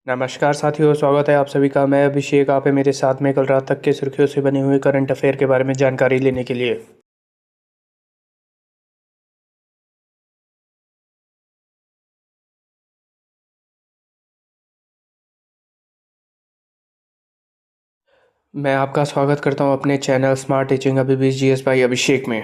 नमस्कार साथियों, स्वागत है आप सभी का। मैं अभिषेक, आप है मेरे साथ में कल रात तक के सुर्खियों से बने हुए करंट अफेयर के बारे में जानकारी लेने के लिए। मैं आपका स्वागत करता हूं अपने चैनल स्मार्ट टीचिंग अभी 20 GS बाई अभिषेक में।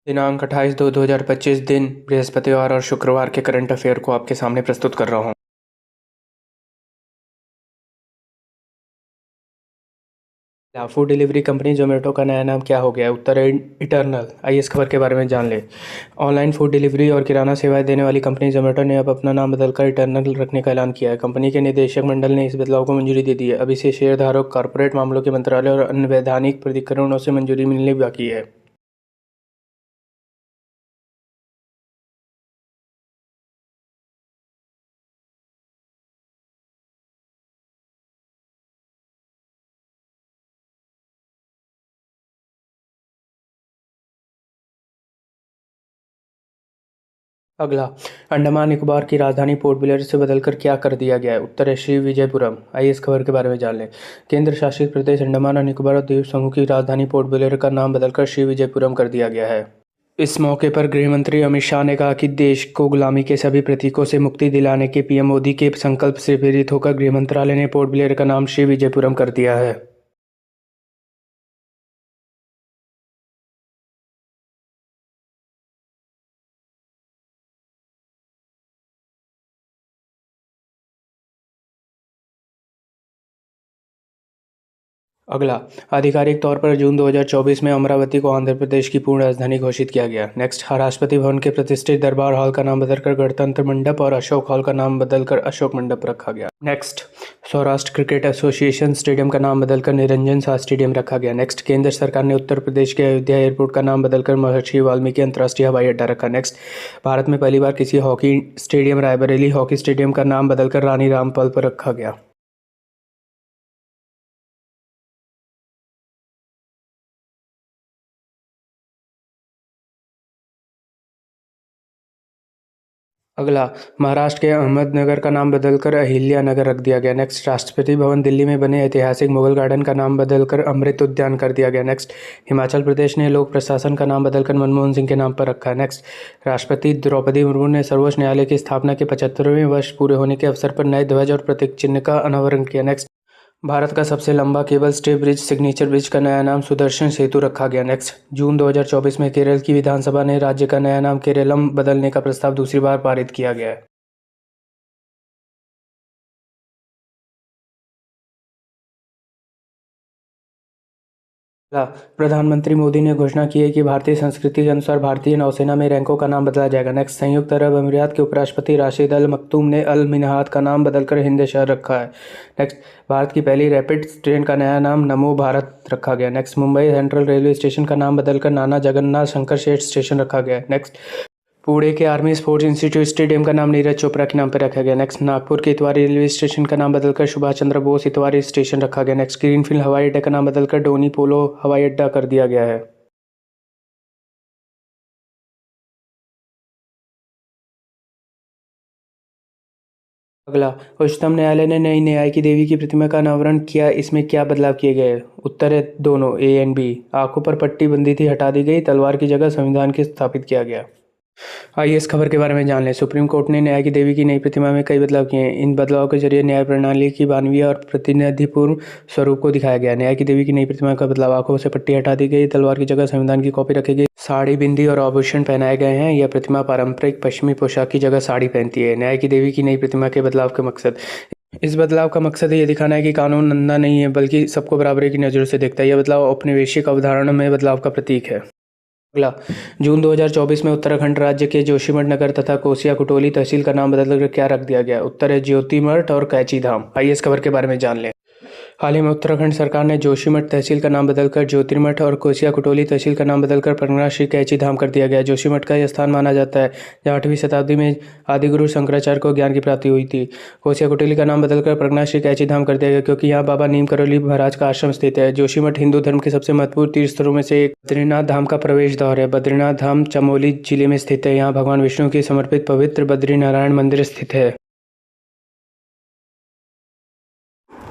दिनांक 28/2/2025 दिन बृहस्पतिवार और शुक्रवार के करंट अफेयर को आपके सामने प्रस्तुत कर रहा हूं। फूड डिलीवरी कंपनी जोमेटो का नया नाम क्या हो गया है? उत्तर है इटर्नल। आइए इस खबर के बारे में जान ले। ऑनलाइन फूड डिलीवरी और किराना सेवाएं देने वाली कंपनी जोमेटो ने अब अपना नाम बदलकर इटर्नल रखने का ऐलान किया है। कंपनी के निदेशक मंडल ने इस बदलाव को मंजूरी दे दी है। अब इसे शेयरधारक, कॉर्पोरेट मामलों के मंत्रालय और अन्य वैधानिक प्राधिकरणों से मंजूरी मिलनी बाकी है। अगला, अंडमान निकोबार की राजधानी पोर्ट ब्लेयर से बदलकर क्या कर दिया गया है? उत्तर है श्री विजयपुरम। आइए इस खबर के बारे में जान लें। केंद्र शासित प्रदेश अंडमान और निकोबार द्वीप समूह की राजधानी पोर्ट ब्लेयर का नाम बदलकर श्री विजयपुरम कर दिया गया है। इस मौके पर गृह मंत्री अमित शाह ने कहा कि देश को गुलामी के सभी प्रतीकों से मुक्ति दिलाने के पीएम मोदी के संकल्प से प्रेरित होकर गृह मंत्रालय ने पोर्ट ब्लेयर का नाम श्री विजयपुरम कर दिया है। अगला, आधिकारिक तौर पर जून 2024 में अमरावती को आंध्र प्रदेश की पूर्ण राजधानी घोषित किया गया। नेक्स्ट, राष्ट्रपति भवन के प्रतिष्ठित दरबार हॉल का नाम बदलकर गणतंत्र मंडप और अशोक हॉल का नाम बदलकर अशोक मंडप रखा गया। Next, Saurashtra cricket association stadium का नाम बदलकर निरंजन शाह स्टेडियम रखा गया। नेक्स्ट, केंद्र सरकार ने उत्तर प्रदेश के अयोध्या एयरपोर्ट का नाम बदलकर महर्षि वाल्मीकि अंतर्राष्ट्रीय हवाई अड्डा रखा। नेक्स्ट, भारत में पहली बार किसी hockey stadium Raebareli hockey stadium का नाम बदलकर रानी रामपाल पर रखा गया। अगला, महाराष्ट्र के अहमदनगर का नाम बदलकर अहिल्या नगर रख दिया गया। नेक्स्ट, राष्ट्रपति भवन दिल्ली में बने ऐतिहासिक मुगल गार्डन का नाम बदलकर अमृत उद्यान कर दिया गया। नेक्स्ट, हिमाचल प्रदेश ने लोक प्रशासन का नाम बदलकर मनमोहन सिंह के नाम पर रखा है। नेक्स्ट, राष्ट्रपति द्रौपदी मुर्मू ने सर्वोच्च न्यायालय की स्थापना के 75वें वर्ष पूरे होने के अवसर पर नए ध्वज और प्रतीक चिन्ह का अनावरण किया। नेक्स्ट, भारत का सबसे लंबा cable stay bridge signature bridge का नया नाम सुदर्शन सेतु रखा गया। नेक्स्ट, जून 2024 में केरल की विधानसभा ने राज्य का नया नाम केरलम बदलने का प्रस्ताव दूसरी बार पारित किया गया है। अगला, प्रधानमंत्री मोदी ने घोषणा की है कि भारतीय संस्कृति के अनुसार भारतीय नौसेना में रैंकों का नाम बदला जाएगा। नेक्स्ट, संयुक्त अरब अमीरात के उपराष्ट्रपति राशिद अल मक्तूम ने अल मिन्हात का नाम बदलकर हिंद शहर रखा है। नेक्स्ट, भारत की पहली रैपिड ट्रेन का नया नाम नमो भारत रखा गया। Next, Mumbai central railway station का नाम बदलकर नाना जगन्नाथ शंकर शेठ स्टेशन रखा गया। नेक्स्ट, पुणे के आर्मी स्पोर्ट्स इंस्टीट्यूट स्टेडियम का नाम नीरज चोपड़ा के नाम पर रखा गया। नेक्स्ट, नागपुर के इतवारी रेलवे स्टेशन का नाम बदलकर सुभाष चंद्र बोस इतवारी स्टेशन रखा गया। नेक्स्ट, ग्रीनफील्ड हवाई अड्डे का नाम बदलकर डोनी पोलो हवाई अड्डा कर दिया गया है। अगला, उच्चतम न्यायालय ने नई न्याय की देवी की प्रतिमा का अनावरण किया। इसमें क्या बदलाव किए गए? उत्तर है दोनों, ए एंड बी। आंखों पर पट्टी बंधी थी, हटा दी गई। तलवार की जगह संविधान की स्थापित किया गया। आइए इस खबर के बारे में जान लें। सुप्रीम कोर्ट ने न्याय की देवी की नई प्रतिमा में कई बदलाव किए हैं। इन बदलावों के जरिए न्याय प्रणाली की मानवीय और प्रतिनिधिपूर्ण स्वरूप को दिखाया गया। न्याय की देवी की नई प्रतिमा का बदलाव: आंखों से पट्टी हटा दी गई, तलवार की जगह संविधान की कॉपी रखी गई, साड़ी, बिंदी और आभूषण पहनाए गए हैं। यह प्रतिमा पारंपरिक पश्चिमी पोशाक की जगह साड़ी पहनती है। न्याय की देवी की नई प्रतिमा के बदलाव का मकसद: इस बदलाव का मकसद ये दिखाना है कि कानून अंधा नहीं है बल्कि सबको बराबरी की नज़रों से देखता है। यह बदलाव औपनिवेशिक अवधारणा में बदलाव का प्रतीक है। अगला, जून 2024 में उत्तराखंड राज्य के जोशीमठ नगर तथा कोसिया कुटोली तहसील का नाम बदलकर क्या रख दिया गया? उत्तर है ज्योतिमठ और कैची धाम। आइए इस खबर के बारे में जान लें। हाल ही में उत्तराखंड सरकार ने जोशीमठ तहसील का नाम बदलकर ज्योतिर्मठ और कोसिया कुटोली तहसील का नाम बदलकर परगना श्री कैची धाम कर दिया गया है। जोशीमठ का यह स्थान माना जाता है जहाँ 8वीं शताब्दी में आदिगुरु शंकराचार्य को ज्ञान की प्राप्ति हुई थी। कोसिया कुटोली का नाम बदलकर परगना श्री कैची धाम कर दिया गया क्योंकि यहाँ बाबा नीम करोली महाराज का आश्रम स्थित है। जोशीमठ हिंदू धर्म के सबसे महत्वपूर्ण तीर्थ स्थलों में से एक बद्रीनाथ धाम का प्रवेश द्वार है। बद्रीनाथ धाम चमोली जिले में स्थित है। यहाँ भगवान विष्णु की समर्पित पवित्र बद्रीनारायण मंदिर स्थित है।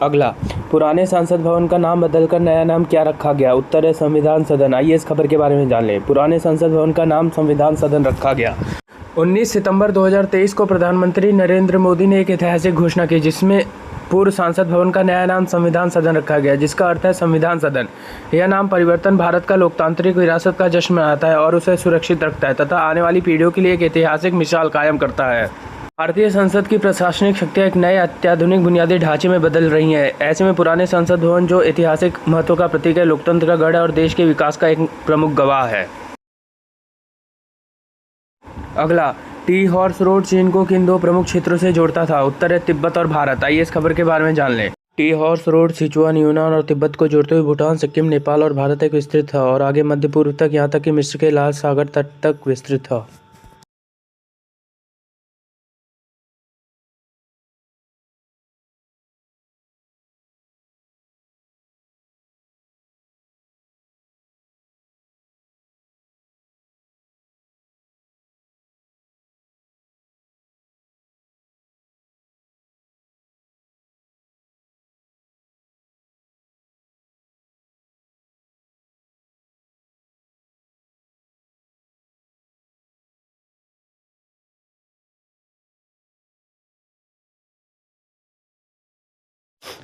अगला, पुराने संसद भवन का नाम बदलकर नया नाम क्या रखा गया? उत्तर है संविधान सदन। आइए इस खबर के बारे में जान लें। पुराने संसद भवन का नाम संविधान सदन रखा गया। 19 सितंबर 2023 को प्रधानमंत्री नरेंद्र मोदी ने एक ऐतिहासिक घोषणा की जिसमें पूर्व संसद भवन का नया नाम संविधान सदन रखा गया, जिसका अर्थ है संविधान सदन। यह नाम परिवर्तन भारत का लोकतांत्रिक विरासत का जश्न मनाता है और उसे सुरक्षित रखता है तथा आने वाली पीढ़ियों के लिए एक ऐतिहासिक मिसाल कायम करता है। भारतीय संसद की प्रशासनिक शक्तियां एक नए अत्याधुनिक बुनियादी ढांचे में बदल रही हैं। ऐसे में पुराने संसद भवन, जो ऐतिहासिक महत्व का प्रतीक है, लोकतंत्र का गढ़ है और देश के विकास का एक प्रमुख गवाह है। अगला, टी हॉर्स रोड चीन को किन दो प्रमुख क्षेत्रों से जोड़ता था? उत्तर है तिब्बत और भारत। आइए इस खबर के बारे में जान लें। टी हॉर्स रोड सिचुआन, यूनान और तिब्बत को जोड़ते हुए भूटान, सिक्किम, नेपाल और भारत तक विस्तृत था और आगे मध्य पूर्व तक, यहाँ तक कि मिस्र के लाल सागर तट तक विस्तृत था।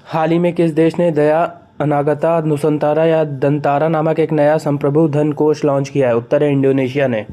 हाल ही में किस देश ने दया अनागता नुसंतारा या दंतारा नामक एक नया संप्रभु धन कोष लॉन्च किया है? उत्तर है इंडोनेशिया ने।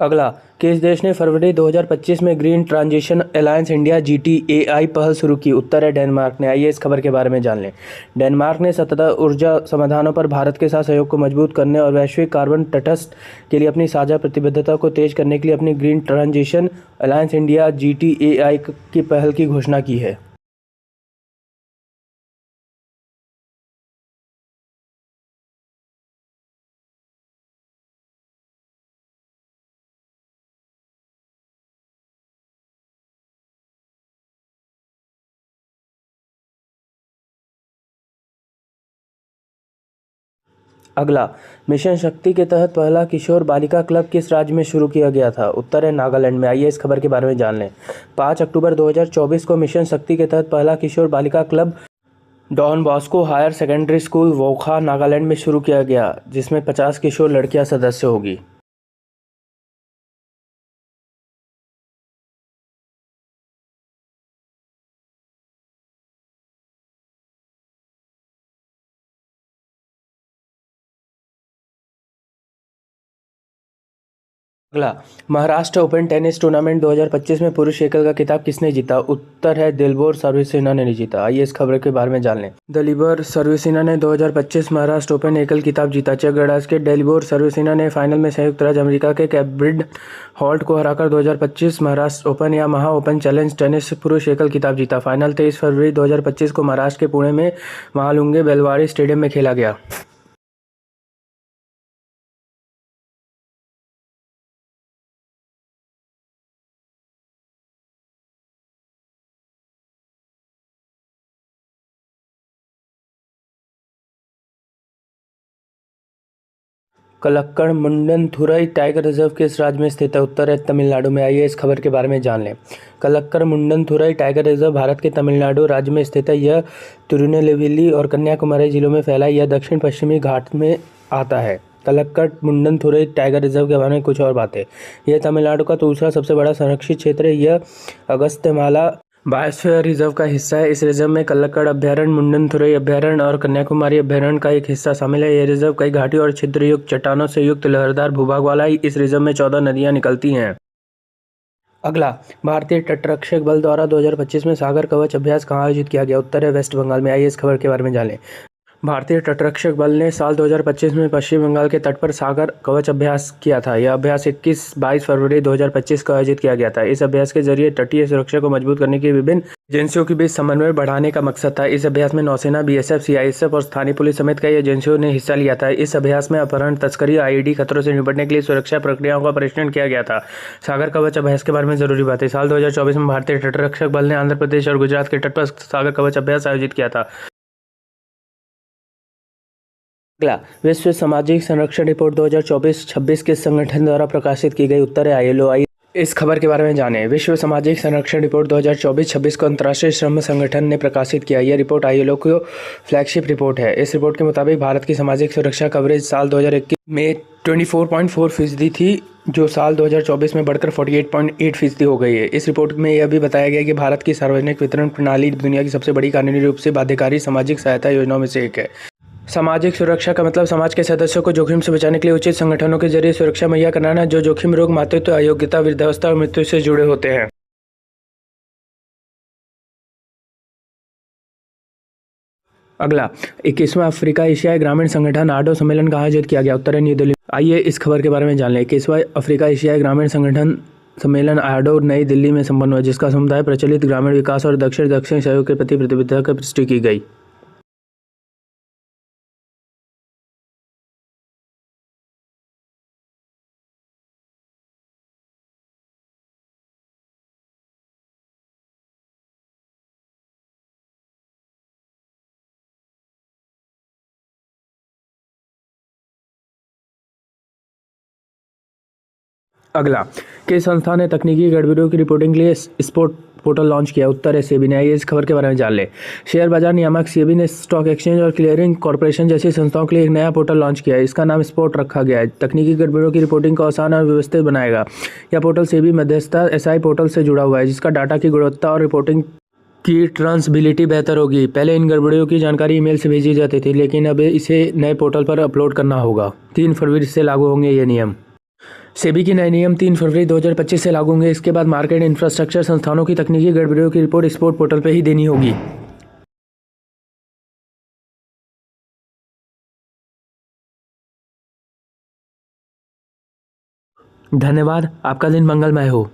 अगला, किस देश ने फरवरी 2025 में green transition alliance India GTAI पहल शुरू की? उत्तर है डेनमार्क ने। आइए इस खबर के बारे में जान लें। डेनमार्क ने सतत ऊर्जा समाधानों पर भारत के साथ सहयोग को मजबूत करने और वैश्विक कार्बन तटस्थ के लिए अपनी साझा प्रतिबद्धता को तेज करने के लिए अपनी green transition alliance India GTAI की पहल की घोषणा की है। अगला, मिशन शक्ति के तहत पहला किशोर बालिका क्लब किस राज्य में शुरू किया गया था? उत्तर है नागालैंड में। आइए इस खबर के बारे में जान लें। 5 अक्टूबर 2024 को मिशन शक्ति के तहत पहला किशोर बालिका club Don Bosco higher secondary school, Wokha, Nagaland में शुरू किया गया, जिसमें 50 किशोर लड़कियां सदस्य होगी। अगला, महाराष्ट्र ओपन टेनिस टूर्नामेंट 2025 में पुरुष एकल का खिताब किसने जीता? उत्तर है दिलबोर सर्वेसेना ने जीता। आइए इस खबर के बारे में जान लें। दिलीबर सर्वेसेना ने 2025 महाराष्ट्र ओपन एकल खिताब जीता। चेक गणराज्य के दिलीबर सर्वेसेना ने फाइनल में संयुक्त राज्य अमेरिका के कैब्रिड हॉल्ट को हराकर 2025 महाराष्ट्र ओपन या महा ओपन चैलेंज टेनिस पुरुष एकल खिताब जीता। फाइनल 23 फरवरी 2025 को महाराष्ट्र के पुणे में महालुंगे बेलवाड़ी स्टेडियम में खेला गया। कलक्कड़ मुंडनथुरई टाइगर रिजर्व किस राज्य में स्थित है? उत्तर है तमिलनाडु में। आइए इस खबर के बारे में जान लें। कलक्कड़ मुंडनथुरई टाइगर रिजर्व भारत के तमिलनाडु राज्य में स्थित है। यह तिरुनेलवेली और कन्याकुमारी जिलों में फैला है। यह दक्षिण पश्चिमी घाट में आता है। कलक्कड़ मुंडनथुरई टाइगर रिजर्व के बारे में कुछ और बातें। यह तमिलनाडु का दूसरा सबसे बड़ा संरक्षित क्षेत्र है। यह अगस्त्यमाला बायोस्फीयर रिजर्व का हिस्सा है। इस रिजर्व में कल्लक्कड़ अभ्यारण्य, मुंडनथुरई अभ्यारण्य और कन्याकुमारी अभ्यारण्य का एक हिस्सा शामिल है। यह रिजर्व कई घाटी और छिद्रयुक्त चट्टानों से युक्त लहरदार भूभाग वाला है। इस रिजर्व में 14 नदियां निकलती हैं। अगला, भारतीय तटरक्षक बल द्वारा 2025 में सागर कवच अभ्यास कहाँ आयोजित किया गया? उत्तर है वेस्ट बंगाल में। आइए इस खबर के बारे में जानें। भारतीय तटरक्षक बल ने साल 2025 में पश्चिम बंगाल के तट पर सागर कवच अभ्यास किया था। यह अभ्यास 21-22 फरवरी 2025 को आयोजित किया गया था। इस अभ्यास के जरिए तटीय सुरक्षा को मजबूत करने की विभिन्न एजेंसियों के बीच समन्वय बढ़ाने का मकसद था। इस अभ्यास में नौसेना, बीएसएफ, सीआईएसएफ और स्थानीय पुलिस समेत कई एजेंसियों ने हिस्सा लिया था। इस अभ्यास में अपहरण, तस्करी, आईईडी खतरों से निपटने के लिए सुरक्षा प्रक्रियाओं का परीक्षण किया गया था। सागर कवच अभ्यास के बारे में जरूरी बातें। साल 2024 में भारतीय तटरक्षक बल ने आंध्र प्रदेश और गुजरात के तट पर सागर कवच अभ्यास आयोजित किया था। अगला, विश्व सामाजिक संरक्षण रिपोर्ट 2024-26 किस संगठन द्वारा प्रकाशित की गई? उत्तर है आईएलओ। इस खबर के बारे में जानें। विश्व सामाजिक संरक्षण रिपोर्ट 2024-26 को अंतर्राष्ट्रीय श्रम संगठन ने प्रकाशित किया। यह रिपोर्ट आईएलओ की फ्लैगशिप रिपोर्ट है। इस रिपोर्ट के मुताबिक भारत की सामाजिक सुरक्षा कवरेज साल 2021 में 24.4% थी, जो साल 2024 में बढ़कर 48.8% हो गई है। इस रिपोर्ट में यह भी बताया गया कि भारत की सार्वजनिक वितरण प्रणाली दुनिया की सबसे बड़ी कानूनी रूप से बाध्यकारी सामाजिक सहायता योजनाओं में से एक है। सामाजिक सुरक्षा का मतलब समाज के सदस्यों को जोखिम से बचाने के लिए उचित संगठनों के जरिए सुरक्षा मुहैया कराना, जो जोखिम रोग, मातृत्व, अयोग्यता, वृद्धावस्था और मृत्यु से जुड़े होते हैं। अगला, 21वां अफ्रीका एशियाई ग्रामीण संगठन आडो सम्मेलन कहाँ आयोजित किया गया? उत्तर है न्यू दिल्ली। आइए इस खबर के बारे में जान लें। 21वां अफ्रीका एशियाई ग्रामीण संगठन सम्मेलन आडो नई दिल्ली में संपन्न हुआ, जिसका समुदाय प्रचलित ग्रामीण विकास और दक्षिण दक्षिण सहयोग के प्रति प्रतिबद्धता की पुष्टि की गई। अगला, किस संस्था ने तकनीकी गड़बड़ियों की रिपोर्टिंग के लिए स्पॉट पोर्टल लॉन्च किया? उत्तर है सेबी ने। आइए इस खबर के बारे में जान ले। शेयर बाजार नियामक सेबी ने स्टॉक एक्सचेंज और क्लियरिंग कॉरपोरेशन जैसी संस्थाओं के लिए एक नया पोर्टल लॉन्च किया है। इसका नाम स्पॉट रखा गया है। तकनीकी गड़बड़ियों की रिपोर्टिंग को आसान और व्यवस्थित बनाएगा। यह पोर्टल सेबी मध्यस्थता एसआई पोर्टल से जुड़ा हुआ है, जिसका डाटा की गुणवत्ता और रिपोर्टिंग की ट्रांसबिलिटी बेहतर होगी। पहले इन गड़बड़ियों की जानकारी ईमेल से भेजी जाती थी, लेकिन अब इसे नए पोर्टल पर अपलोड करना होगा। 3 फरवरी से लागू होंगे ये नियम। सेबी के नए नियम 3 फरवरी 2025 से लागू होंगे। इसके बाद मार्केट इंफ्रास्ट्रक्चर संस्थानों की तकनीकी गड़बड़ियों की रिपोर्ट स्पॉट पोर्टल पर ही देनी होगी। धन्यवाद। आपका दिन मंगलमय हो।